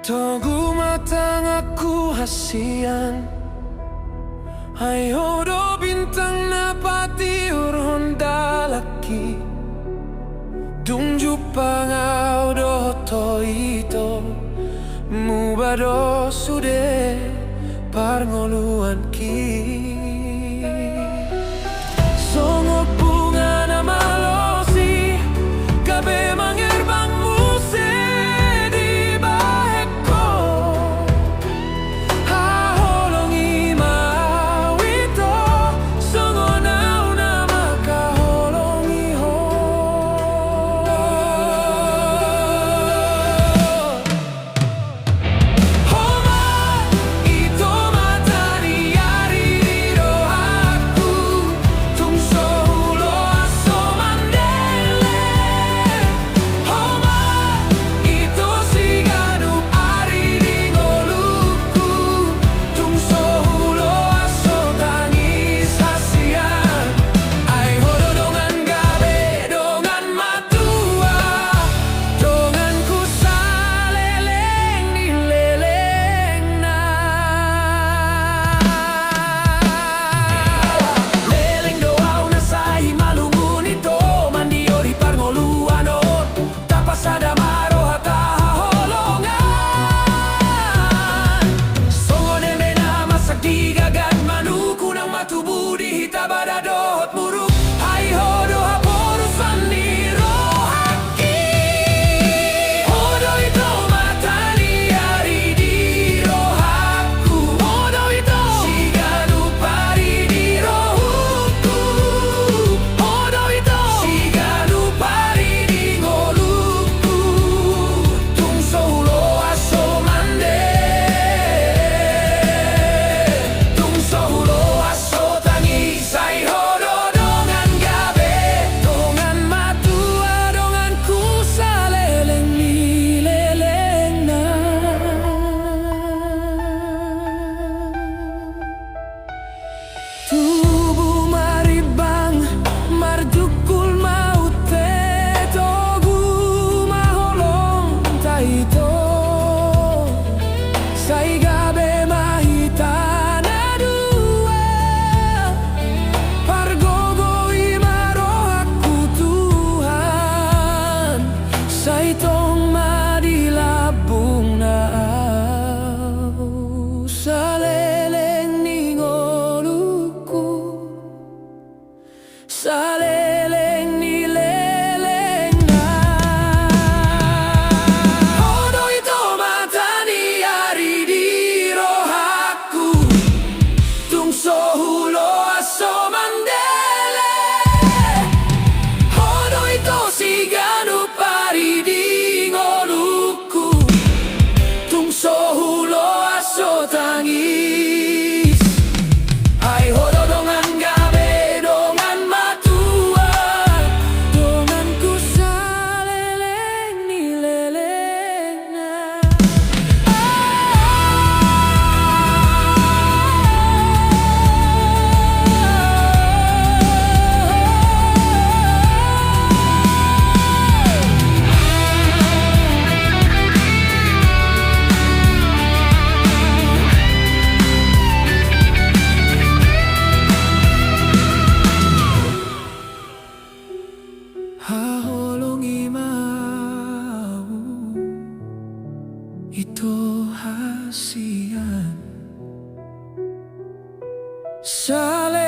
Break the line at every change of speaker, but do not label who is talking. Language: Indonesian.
Togu matang aku hasian, ayo do bintang na patiur honda laki. Tungju pangau do toito, mubado sude parngoluan ki. Songo bunga na malosi, gabe mangerbang muse di baheko. Haholongi mawito, songo nau na makaholongi ho. Homa ito matani yari diro aku, tungso hulo aso mandele. Homa ito siganu ari di ngoluku, tungso hulo aso tangis hasian. Ai hodo dongan gabe dongan matua, dongan ku saleleng di leleng na. Leleng doau na sai malungun ito, mandio di parngoluan ot, tapas ada maro hata holongan. Songo neme na masak di gagad manuku nang matubu di hitabada dot muruk. Hai hodo haporusan di rohaki. Hodo ito matani ari di rohaku. Hodo ito siganu pari di rohuku. Hodo ito siganu pari di ngoluku, tungso hulo aso mande. Tungso hulo aso tangis, ai hodo dongan gabe dongan matua, dongan ku saleleng ni leleng na. Tubuh maribang mardukul maute, togu maholong taito. Sai gabe mahitana dua, pargogo imaro aku Tuhan. Sai tong madilabung na au, saleleng ni ngoluku, saleleng ni leleng na. Hodo ito matani ari di rohaku, tungso hulo aso mandele. Hodo ito siganu pari di ngoluku, tungso hulo aso tangis. Ai hodo dongan gabe dongan matua, dongan ku saleleng ni leleng na. Haholongi mau ito hasian, sale